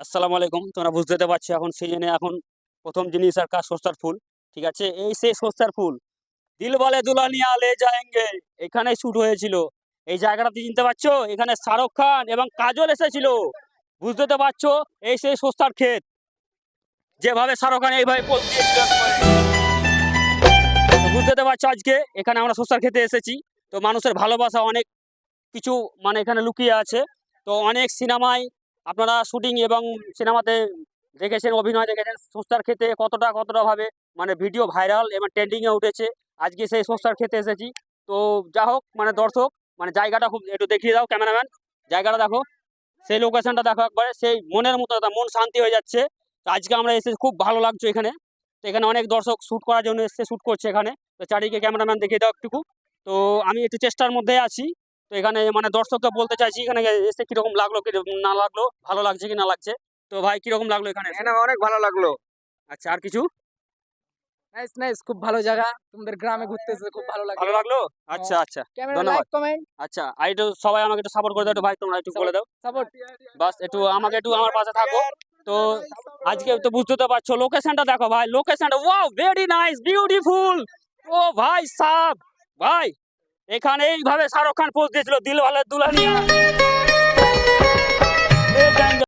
আসসালামু আলাইকুম। তোমরা বুঝতে পারছো এখন সিজনে এখন প্রথম জিনিস আর কাজ সস্তার ফুল। ঠিক আছে? এই সেই সস্তার ফুল। দিল বলে দুলহানিয়া লে যায়েঙ্গে এখানেই শুট হয়েছিল। এই জায়গাটাতে চিনতে পারছো? এখানে শাহরুখ খান এবং কাজল এসেছিল। বুঝতে তো পারছো? এই সেই সস্তার ক্ষেত। যেভাবে শাহরুখ খান এইভাবে পোজ দিয়েছিল একবারে। তো বুঝতে তো পারছো আজকে এখানে আমরা সস্তার খেতে এসেছি। তো মানুষের ভালোবাসা অনেক কিছু মানে এখানে লুকিয়ে আছে। তো অনেক সিনেমায় আপনারা শুটিং এবং সিনেমাতে দেখেছেন, অভিনয় দেখেছেন সস্তার খেতে কতটা ভাবে মানে ভিডিও ভাইরাল এবং ট্রেন্ডিং এ উঠেছে। আজকে সেই সস্তার খেতে এসেছি। তো যা হোক মানে দর্শক মানে জায়গাটা খুব একটু দেখিয়ে দাও ক্যামেরাম্যান। জায়গাটা দেখো, সেই লোকেশনটা দেখো একবারে, সেই মনের মতো একটা মন শান্তি হয়ে যাচ্ছে। তো আজকে আমরা এসে খুব ভালো লাগছে এখানে। তো এখানে অনেক দর্শক শুট করার জন্য এসে শুট করছে এখানে। তো চারিদিকে ক্যামেরাম্যান দেখিয়ে দাও একটুকু। তো আমি একটু চেষ্টার মধ্যে আছি। তো এখানে মানে দর্শককে বলতে চাইছি এখানে এসে কিরকম লাগলো কি না লাগলো, ভালো লাগছে কি না লাগছে। তো ভাই কিরকম লাগলো এখানে এসে? এখানে অনেক ভালো লাগলো। আচ্ছা, আর কিছু নাইস নাইস, খুব ভালো জায়গা। তোমাদের গ্রামে ঘুরতে এসে খুব ভালো লাগলো। ভালো লাগলো? আচ্ছা আচ্ছা, ক্যামেরা ধন্যবাদ। লাইক কমেন্ট আচ্ছা, আর একটু সবাই আমাকে একটু সাপোর্ট করে দাও একটু ভাই, তোমরা একটু বলে দাও সাপোর্ট। বাস, একটু আমাকে একটু আমার পাশে থাকো। তো আজকে তো বুঝতে তো পারছো, লোকেশনটা দেখো ভাই, লোকেশনটা ওয়াও ভেরি নাইস বিউটিফুল। ও ভাই সাব, ভাই এখানে এইভাবে শাহরুখ খান পোজ দিয়েছিল দিল ওয়ালে দুলহানিয়া।